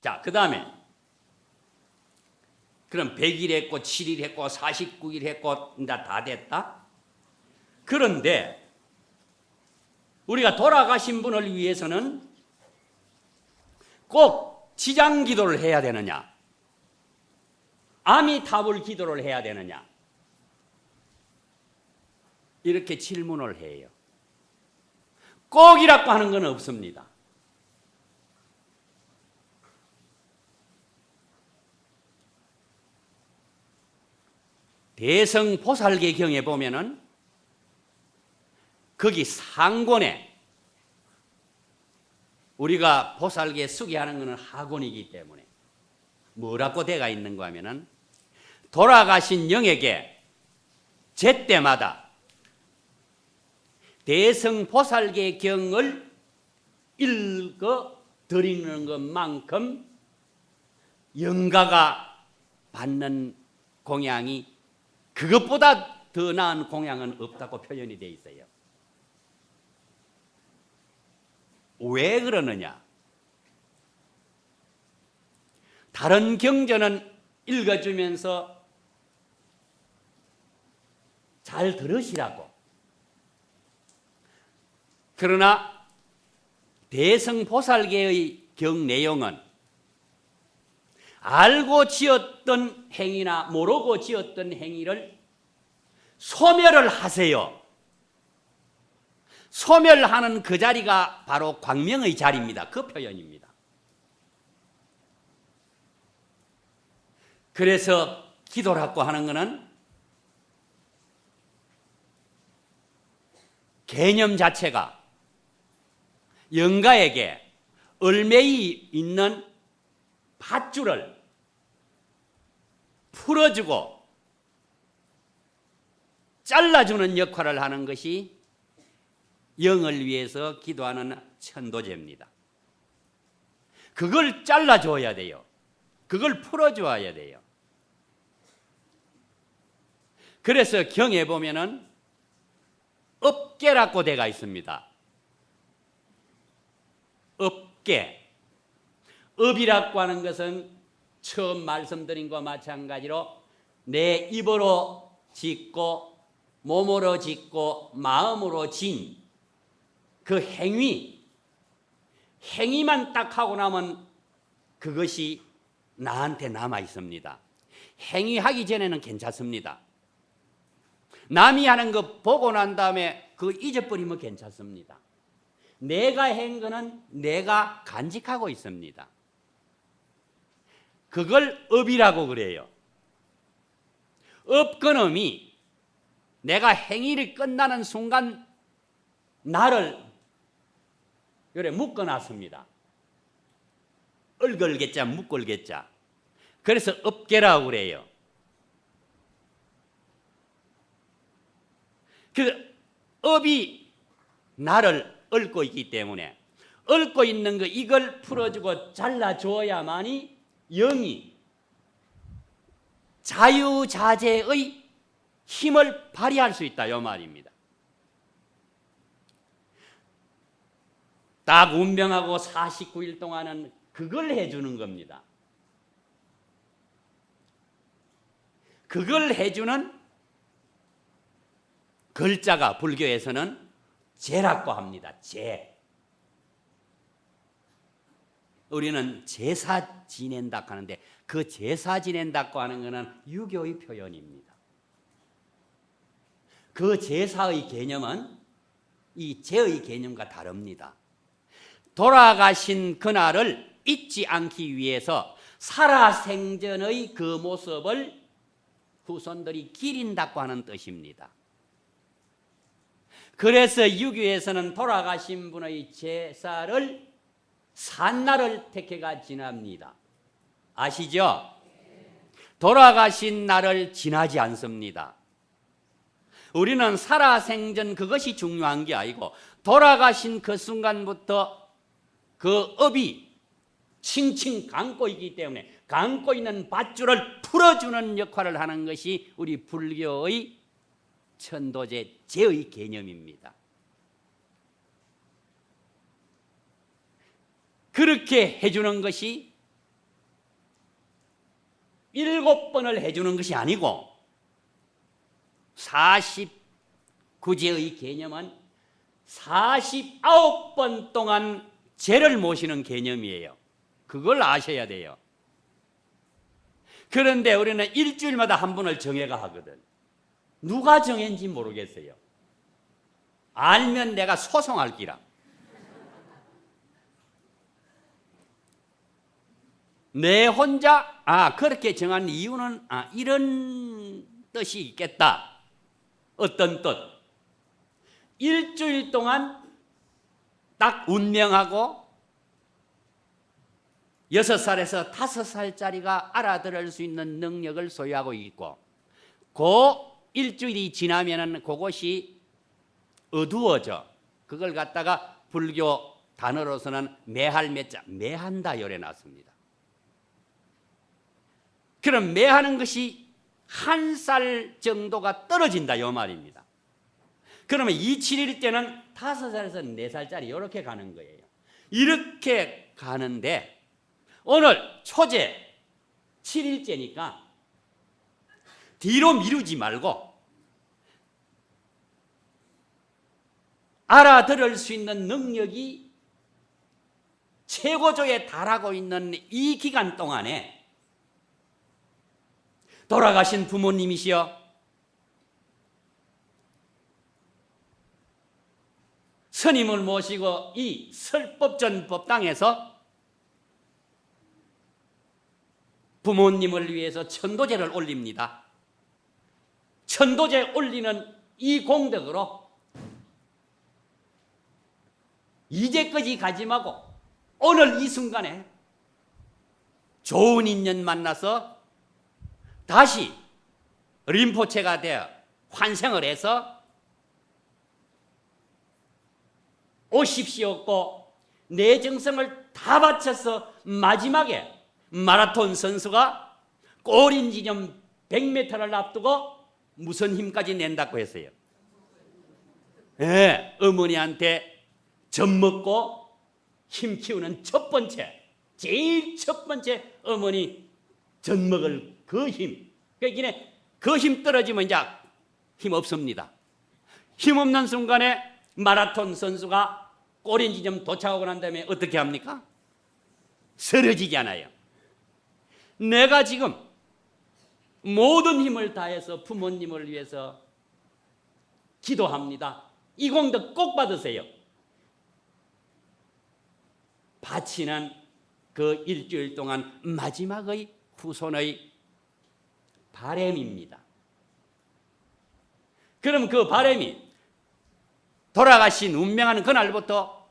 자, 그 다음에 그럼 100일 했고 7일 했고 49일 했고 이제 다 됐다. 그런데 우리가 돌아가신 분을 위해서는 꼭 지장 기도를 해야 되느냐, 아미타불 기도를 해야 되느냐, 이렇게 질문을 해요. 꼭이라고 하는 건 없습니다. 대성보살계경에 보면은 거기 상권에 우리가 보살계 수기하는 것은 하권이기 때문에 뭐라고 되어 있는가 하면은 돌아가신 영에게 제때마다 대성보살계경을 읽어 드리는 것만큼 영가가 받는 공양이 그것보다 더 나은 공양은 없다고 표현이 되어 있어요. 왜 그러느냐? 다른 경전은 읽어주면서 잘 들으시라고. 그러나 대성보살계의 경 내용은 알고 지었던 행위나 모르고 지었던 행위를 소멸을 하세요. 소멸하는 그 자리가 바로 광명의 자리입니다. 그 표현입니다. 그래서 기도라고 하는 것은 개념 자체가 영가에게 얼매이 있는 밧줄을 풀어주고 잘라주는 역할을 하는 것이 영을 위해서 기도하는 천도제입니다. 그걸 잘라줘야 돼요. 그걸 풀어줘야 돼요. 그래서 경에 보면은 업계라고 되어 있습니다. 업계. 업이라고 하는 것은 처음 말씀드린 것과 마찬가지로 내 입으로 짓고 몸으로 짓고 마음으로 진 그 행위만 딱 하고 나면 그것이 나한테 남아 있습니다. 행위하기 전에는 괜찮습니다. 남이 하는 거 보고 난 다음에 그거 잊어버리면 괜찮습니다. 내가 한 거는 내가 간직하고 있습니다. 그걸 업이라고 그래요. 업근음이 내가 행위를 끝나는 순간 나를 이렇게 묶어놨습니다. 얼걸겠자 묶을겠자. 그래서 업계라고 그래요. 그 업이 나를 얽고 있기 때문에 얽고 있는 거 이걸 풀어주고 잘라줘야만이 영이 자유자재의 힘을 발휘할 수 있다 이 말입니다. 딱 운명하고 49일 동안은 그걸 해주는 겁니다. 그걸 해주는 글자가 불교에서는 제라고 합니다. 제. 우리는 제사 지낸다 하는데 그 제사 지낸다고 하는 것은 유교의 표현입니다. 그 제사의 개념은 이 제의 개념과 다릅니다. 돌아가신 그날을 잊지 않기 위해서 살아생전의 그 모습을 후손들이 기린다고 하는 뜻입니다. 그래서 유교에서는 돌아가신 분의 제사를 산날을 택해가 지납니다. 아시죠? 돌아가신 날을 지나지 않습니다. 우리는 살아생전 그것이 중요한 게 아니고 돌아가신 그 순간부터 그 업이 칭칭 감고 있기 때문에 감고 있는 밧줄을 풀어주는 역할을 하는 것이 우리 불교의 천도제 제의 개념입니다. 그렇게 해주는 것이 7번을 해주는 것이 아니고 49제의 개념은 49번 동안 죄를 모시는 개념이에요. 그걸 아셔야 돼요. 그런데 우리는 일주일마다 한 번을 정해가 하거든. 누가 정했는지 모르겠어요. 알면 내가 소송할 기라. 내 혼자 그렇게 정한 이유는 이런 뜻이 있겠다. 어떤 뜻? 일주일 동안 딱 운명하고 6살에서 5살짜리가 알아들을 수 있는 능력을 소유하고 있고 그 일주일이 지나면은 그것이 어두워져. 그걸 갖다가 불교 단어로서는 매할매자, 매한다 요래 놨습니다. 그럼 매하는 것이 1살 정도가 떨어진다 요 말입니다. 그러면 27일 때는 5살에서 4살짜리 이렇게 가는 거예요. 이렇게 가는데 오늘 초제 7일째니까 뒤로 미루지 말고 알아들을 수 있는 능력이 최고조에 달하고 있는 이 기간 동안에 돌아가신 부모님이시여, 스님을 모시고 이 설법전 법당에서 부모님을 위해서 천도제를 올립니다. 천도제 올리는 이 공덕으로 이제까지 가지 말고 오늘 이 순간에 좋은 인연 만나서 다시 림포체가 되어 환생을 해서 오십시오고 내 정성을 다 바쳐서 마지막에 마라톤 선수가 골인 지점 100m를 앞두고 무슨 힘까지 낸다고 했어요? 네, 어머니한테 젖 먹고 힘 키우는 첫 번째, 제일 첫 번째 어머니 젖 먹을 그 힘. 그러니까 그 힘 떨어지면 이제 힘 없습니다. 힘 없는 순간에 마라톤 선수가 골인 지점 도착하고 난 다음에 어떻게 합니까? 쓰러지잖아요. 내가 지금 모든 힘을 다해서 부모님을 위해서 기도합니다. 이 공덕 꼭 받으세요. 바치는 그 일주일 동안 마지막의 후손의 바램입니다. 그럼 그 바램이 돌아가신 운명하는 그날부터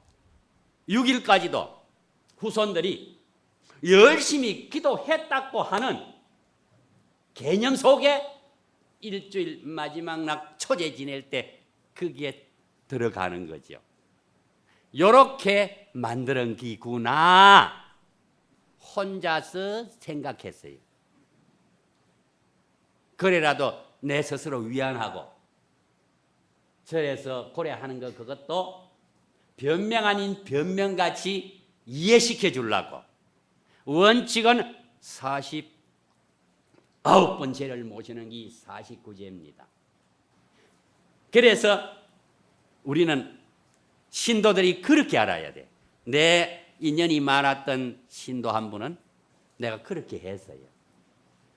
6일까지도 후손들이 열심히 기도했다고 하는 개념 속에 일주일 마지막 날 초제 지낼 때 거기에 들어가는 거죠. 요렇게 만드는 기구나 혼자서 생각했어요. 그래라도 내 스스로 위안하고 절에서 고려하는 것 그것도 변명 아닌 변명같이 이해시켜 주려고. 원칙은 49번 죄를 모시는 게 49제입니다. 그래서 우리는 신도들이 그렇게 알아야 돼. 내 인연이 많았던 신도 한 분은 내가 그렇게 했어요.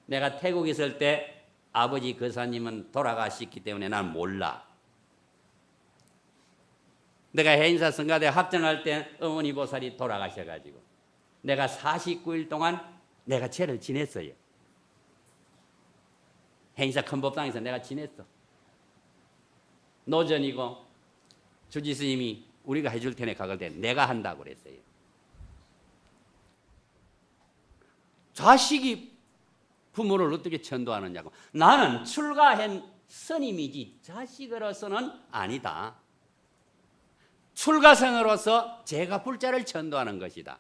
내가 태국에 있을 때 아버지 거사님은 돌아가셨기 때문에 난 몰라. 내가 해인사 성가대 합전할 때 어머니 보살이 돌아가셔가지고 내가 49일 동안 내가 죄를 지냈어요. 해인사 큰법당에서 내가 지냈어. 노전이고 주지스님이 우리가 해줄 테니 가글 때 내가 한다고 그랬어요. 자식이 부모를 어떻게 천도하느냐고. 나는 출가한 스님이지 자식으로서는 아니다. 출가생으로서 제가 불자를 천도하는 것이다.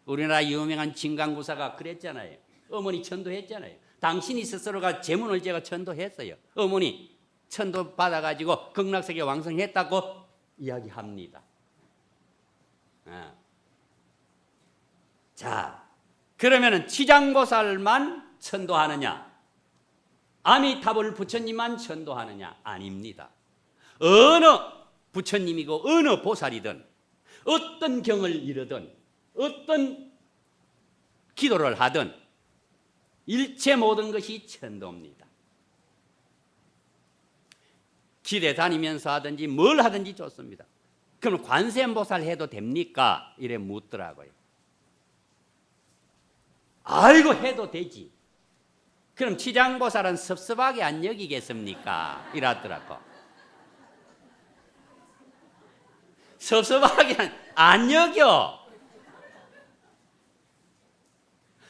우리나라 유명한 진강구사가 그랬잖아요. 어머니 천도했잖아요. 당신이 스스로가 제문을 제가 천도했어요. 어머니 천도 받아가지고 극락세계 왕성했다고 이야기합니다. 자, 그러면은 지장보살만 천도하느냐? 아미타불 부처님만 천도하느냐? 아닙니다. 어느 부처님이고 어느 보살이든 어떤 경을 이르든 어떤 기도를 하든 일체 모든 것이 천도입니다. 길에 다니면서 하든지 뭘 하든지 좋습니다. 그럼 관세음보살 해도 됩니까? 이래 묻더라고요. 아이고 해도 되지. 그럼 지장보살은 섭섭하게 안 여기겠습니까? 이러더라고. 섭섭하게 안 여겨.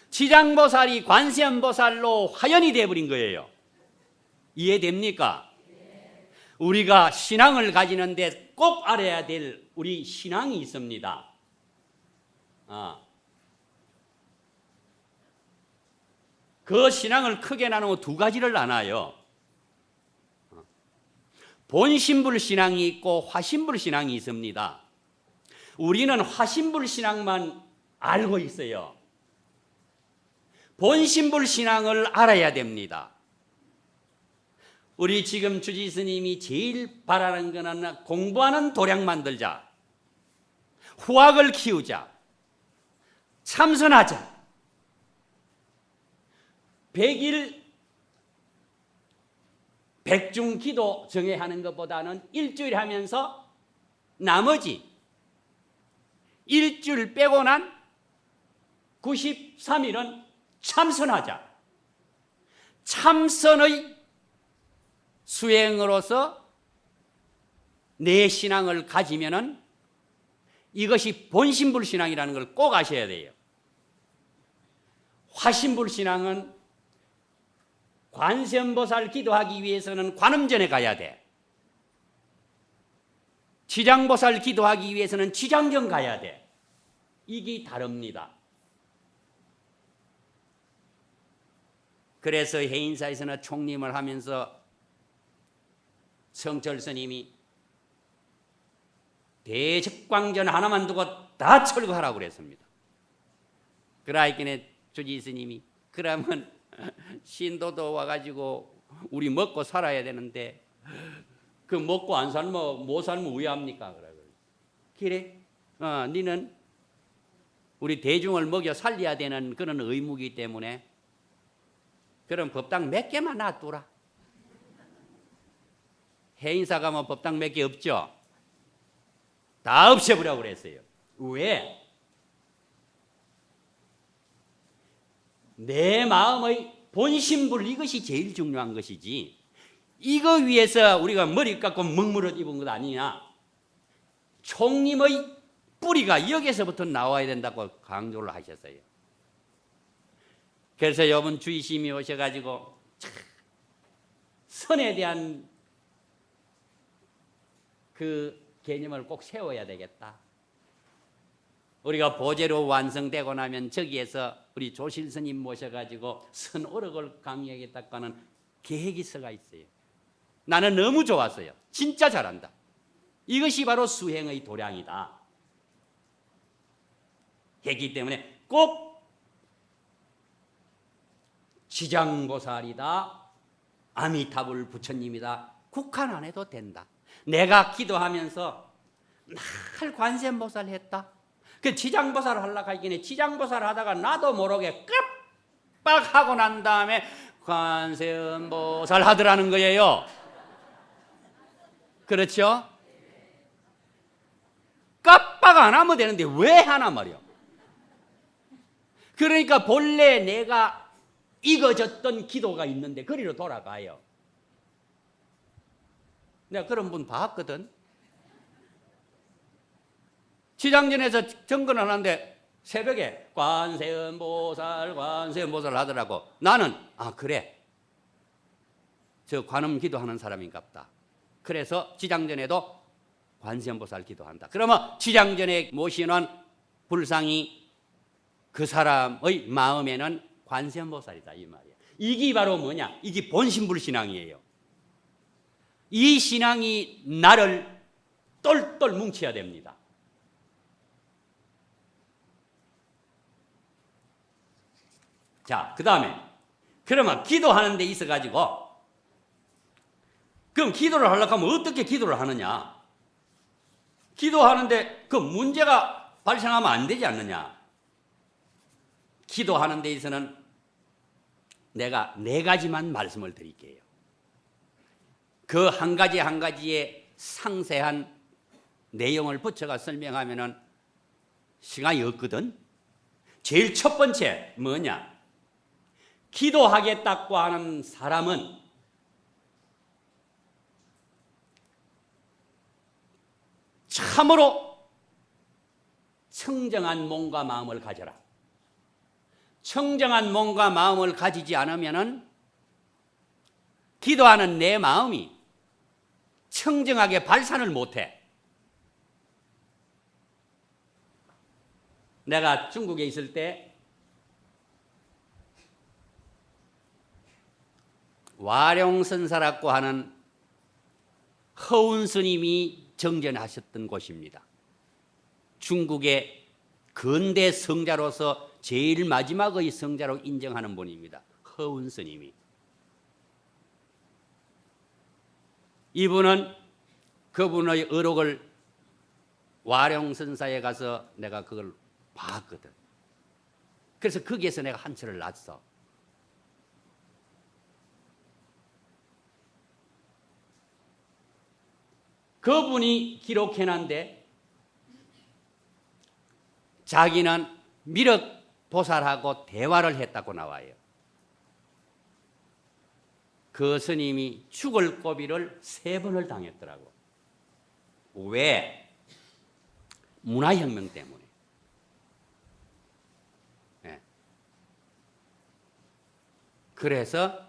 지장보살이 관세음보살로 화연이 되어버린 거예요. 이해됩니까? 우리가 신앙을 가지는데 꼭 알아야 될 우리 신앙이 있습니다. 그 신앙을 크게 나누고 두 가지를 나눠요. 본신불 신앙이 있고 화신불 신앙이 있습니다. 우리는 화신불 신앙만 알고 있어요. 본신불 신앙을 알아야 됩니다. 우리 지금 주지 스님이 제일 바라는 것은 공부하는 도량 만들자, 후학을 키우자, 참선하자. 100일 백중기도 정해하는 것보다는 일주일 하면서 나머지 일주일 빼고 난 93일은 참선하자. 참선의 수행으로서 내 신앙을 가지면은 이것이 본신불신앙이라는 걸 꼭 아셔야 돼요. 화신불신앙은 관세음보살 기도하기 위해서는 관음전에 가야 돼. 지장보살 기도하기 위해서는 지장경 가야 돼. 이게 다릅니다. 그래서 해인사에서는 총림을 하면서 성철 스님이 대적광전 하나만 두고 다 철거하라고 그랬습니다. 그러니까 주지 스님이 그러면 신도도 와가지고 우리 먹고 살아야 되는데 그 먹고 안 살면 못 살면 왜 합니까? 그래 니는 우리 대중을 먹여 살려야 되는 그런 의무이기 때문에 그럼 법당 몇 개만 놔두라. 해인사 가면 법당 몇 개 없죠? 다 없애버려고 그랬어요. 왜? 내 마음의 본심불 이것이 제일 중요한 것이지 이거 위해서 우리가 머리 깎고 먹물을 입은 것 아니냐. 총님의 뿌리가 여기서부터 나와야 된다고 강조를 하셨어요. 그래서 여러분 주의심이 오셔가지고 선에 대한 그 개념을 꼭 세워야 되겠다. 우리가 보제로 완성되고 나면 저기에서 우리 조실 스님 모셔가지고 선오력을 강의하겠다고 하는 계획이 서가 있어요. 나는 너무 좋았어요. 진짜 잘한다. 이것이 바로 수행의 도량이다. 했기 때문에 꼭 지장보살이다, 아미타불 부처님이다 국한 안 해도 된다. 내가 기도하면서 날 관세음보살 했다. 그 지장보살 하려고 하기는 지장보살 하다가 나도 모르게 깜빡하고 난 다음에 관세음보살 하더라는 거예요. 그렇죠? 깜빡 안 하면 되는데 왜 하나 말이요. 그러니까 본래 내가 익어졌던 기도가 있는데 그리로 돌아가요. 내가 그런 분 봤거든. 지장전에서 정근을 하는데 새벽에 관세음보살 하더라고. 나는 그래 저 관음 기도하는 사람인갑다. 그래서 지장전에도 관세음보살 기도한다. 그러면 지장전에 모시는 불상이 그 사람의 마음에는 관세음보살이다 이 말이야. 이게 바로 뭐냐? 이게 본심불신앙이에요. 이 신앙이 나를 똘똘 뭉쳐야 됩니다. 자, 그 다음에 그러면 기도하는 데 있어 가지고 그럼 기도를 하려고 하면 어떻게 기도를 하느냐? 기도하는데 그 문제가 발생하면 안 되지 않느냐? 기도하는 데 있어서는 내가 4가지만 말씀을 드릴게요. 그 한 가지 한 가지에 상세한 내용을 붙여가 설명하면은 시간이 없거든. 제일 첫 번째 뭐냐? 기도하겠다고 하는 사람은 참으로 청정한 몸과 마음을 가져라. 청정한 몸과 마음을 가지지 않으면은 기도하는 내 마음이 청정하게 발산을 못해. 내가 중국에 있을 때 와룡선사라고 하는 허운 스님이 정전하셨던 곳입니다. 중국의 근대 성자로서 제일 마지막의 성자로 인정하는 분입니다. 허운 스님이. 이분은 그분의 의록을 와룡선사에 가서 내가 그걸 봤거든. 그래서 거기에서 내가 한 철을 놨어. 그분이 기록해놨는데 자기는 미륵보살하고 대화를 했다고 나와요. 그 스님이 죽을 고비를 3번을 당했더라고. 왜? 문화혁명 때문에. 네. 그래서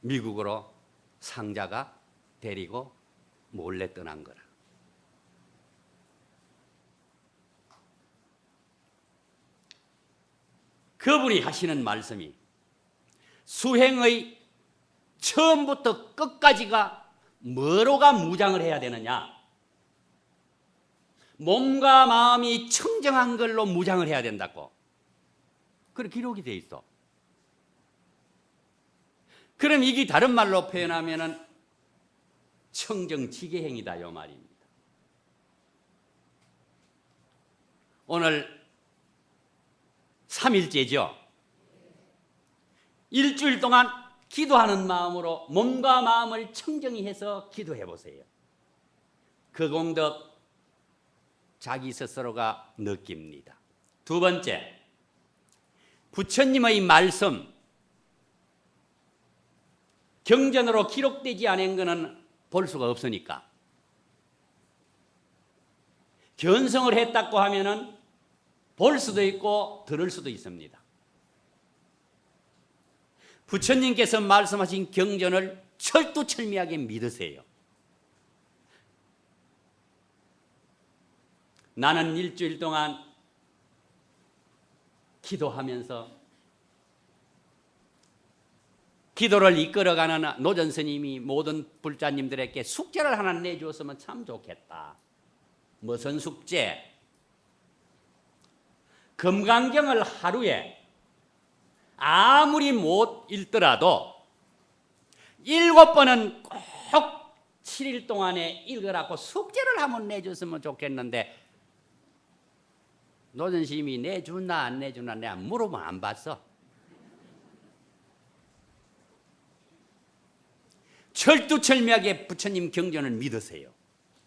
미국으로 상자가 데리고 몰래 떠난 거라. 그분이 하시는 말씀이 수행의 처음부터 끝까지가 뭐로가 무장을 해야 되느냐? 몸과 마음이 청정한 걸로 무장을 해야 된다고. 그렇게 기록이 돼 있어. 그럼 이게 다른 말로 표현하면은 청정지계행이다 이 말입니다. 오늘 3일째죠. 일주일 동안 기도하는 마음으로 몸과 마음을 청정히 해서 기도해 보세요. 그 공덕 자기 스스로가 느낍니다. 두 번째, 부처님의 말씀 경전으로 기록되지 않은 것은 볼 수가 없으니까 견성을 했다고 하면은 볼 수도 있고 들을 수도 있습니다. 부처님께서 말씀하신 경전을 철두철미하게 믿으세요. 나는 일주일 동안 기도하면서 기도를 이끌어가는 노전 스님이 모든 불자님들에게 숙제를 하나 내주었으면 참 좋겠다. 무슨 숙제? 금강경을 하루에 아무리 못 읽더라도 7번은 꼭 7일 동안에 읽으라고 숙제를 한번 내줬으면 좋겠는데 노전 스님이 내주나 안 내주나 내가 물어보면 안 봤어. 철두철미하게 부처님 경전을 믿으세요.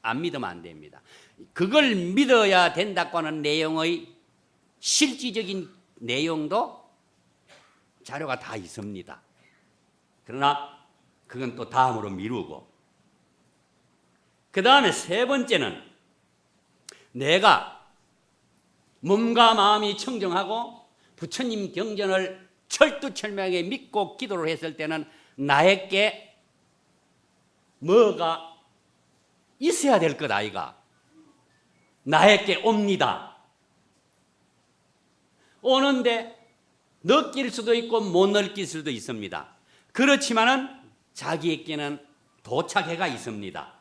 안 믿으면 안 됩니다. 그걸 믿어야 된다고 하는 내용의 실질적인 내용도 자료가 다 있습니다. 그러나 그건 또 다음으로 미루고, 그 다음에 세 번째는 내가 몸과 마음이 청정하고 부처님 경전을 철두철미하게 믿고 기도를 했을 때는 나에게 뭐가 있어야 될 것 아이가? 나에게 옵니다. 오는데 느낄 수도 있고 못 느낄 수도 있습니다. 그렇지만은 자기에게는 도착해가 있습니다.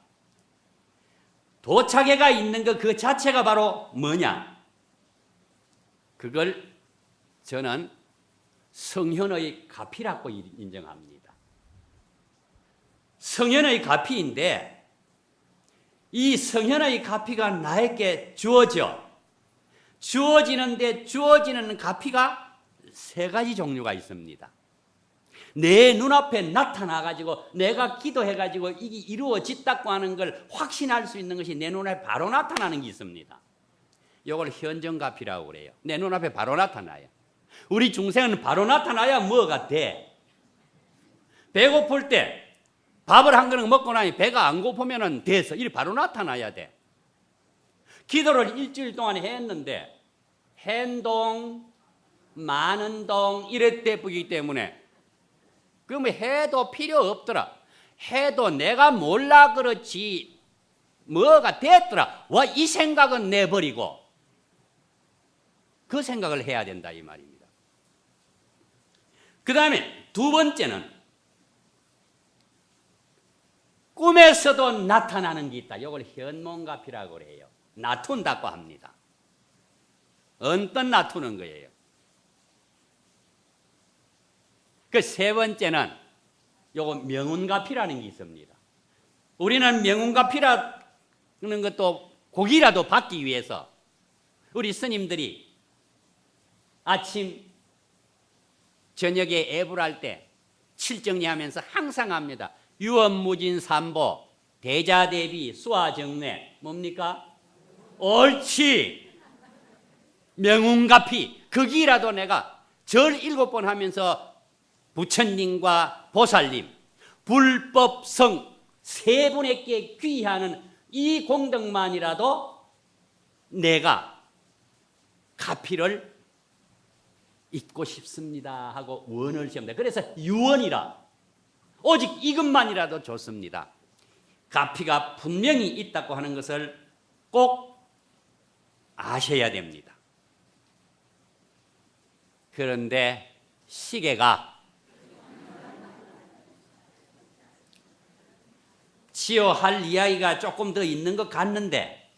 도착해가 있는 것 그 자체가 바로 뭐냐? 그걸 저는 성현의 가피라고 인정합니다. 성현의 가피인데 이 성현의 가피가 나에게 주어지는데 주어지는 가피가 세 가지 종류가 있습니다. 내 눈앞에 나타나가지고 내가 기도해가지고 이게 이루어졌다고 하는 걸 확신할 수 있는 것이 내 눈에 바로 나타나는 게 있습니다. 이걸 현정가피라고 그래요. 내 눈앞에 바로 나타나요. 우리 중생은 바로 나타나야 뭐가 돼? 배고플 때 밥을 한 그릇 먹고 나니 배가 안 고프면 돼서 이리 바로 나타나야 돼. 기도를 일주일 동안 했는데 행동, 많은 동 이랬대 보기 때문에 그러면 해도 필요 없더라. 해도 내가 몰라 그렇지 뭐가 됐더라. 와, 이 생각은 내버리고 그 생각을 해야 된다 이 말입니다. 그 다음에 두 번째는 꿈에서도 나타나는 게 있다. 이걸 현몽가피라고 그래요. 나툰다고 합니다. 언뜻 나투는 거예요. 그 세 번째는 요거 명운가피라는 게 있습니다. 우리는 명운가피라는 것도 고기라도 받기 위해서 우리 스님들이 아침 저녁에 애불할 때 칠정리하면서 항상 합니다. 유언무진삼보 대자대비 수화정례 뭡니까? 옳지. 명운가피 거기라도 내가 절 7번 하면서 부처님과 보살님 불법성 세 분에게 귀하는 이 공덕만이라도 내가 가피를 잊고 싶습니다 하고 원을 지읍니다. 그래서 유언이라 오직 이것만이라도 좋습니다. 가피가 분명히 있다고 하는 것을 꼭 아셔야 됩니다. 그런데 시계가 지어 할 이야기가 조금 더 있는 것 같는데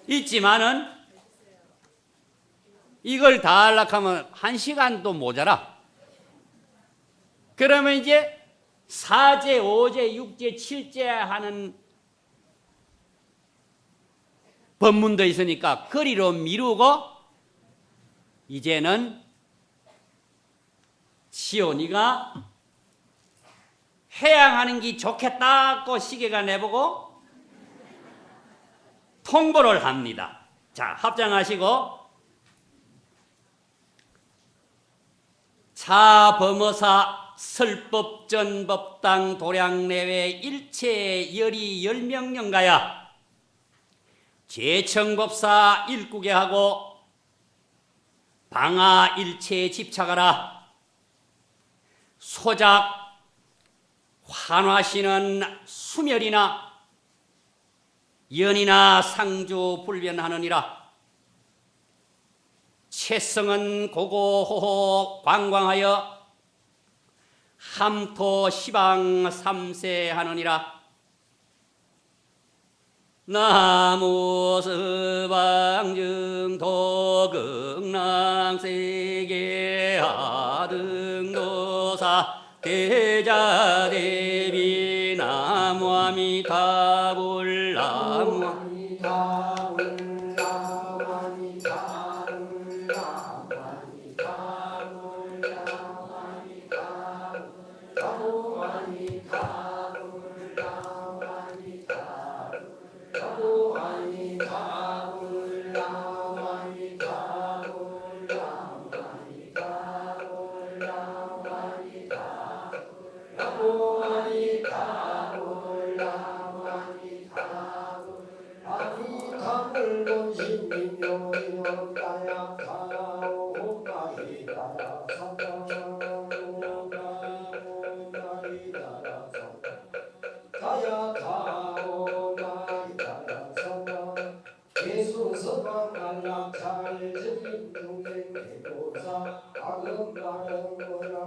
있지만은 이걸 다 하려고 하면 1시간도 모자라. 그러면 이제 4제, 5제, 6제, 7제 하는 법문도 있으니까 거리로 미루고 이제는 시온이가 해양하는 게 좋겠다고 시계가 내보고 통보를 합니다. 자, 합장하시고 차범어사 설법전법당 도량내외 일체 열이 열명령가야 제청법사 일국에 하고 방하 일체에 집착하라. 소작 환화시는 수멸이나 연이나 상주 불변하느니라. 채성은 고고호호 관광하여 함토 시방 삼세하느니라. 나무 서방증 도극낭세계 하등도사 대자대비 나무아미타불 잘 지닌 중생 대보사 악음 가는 거라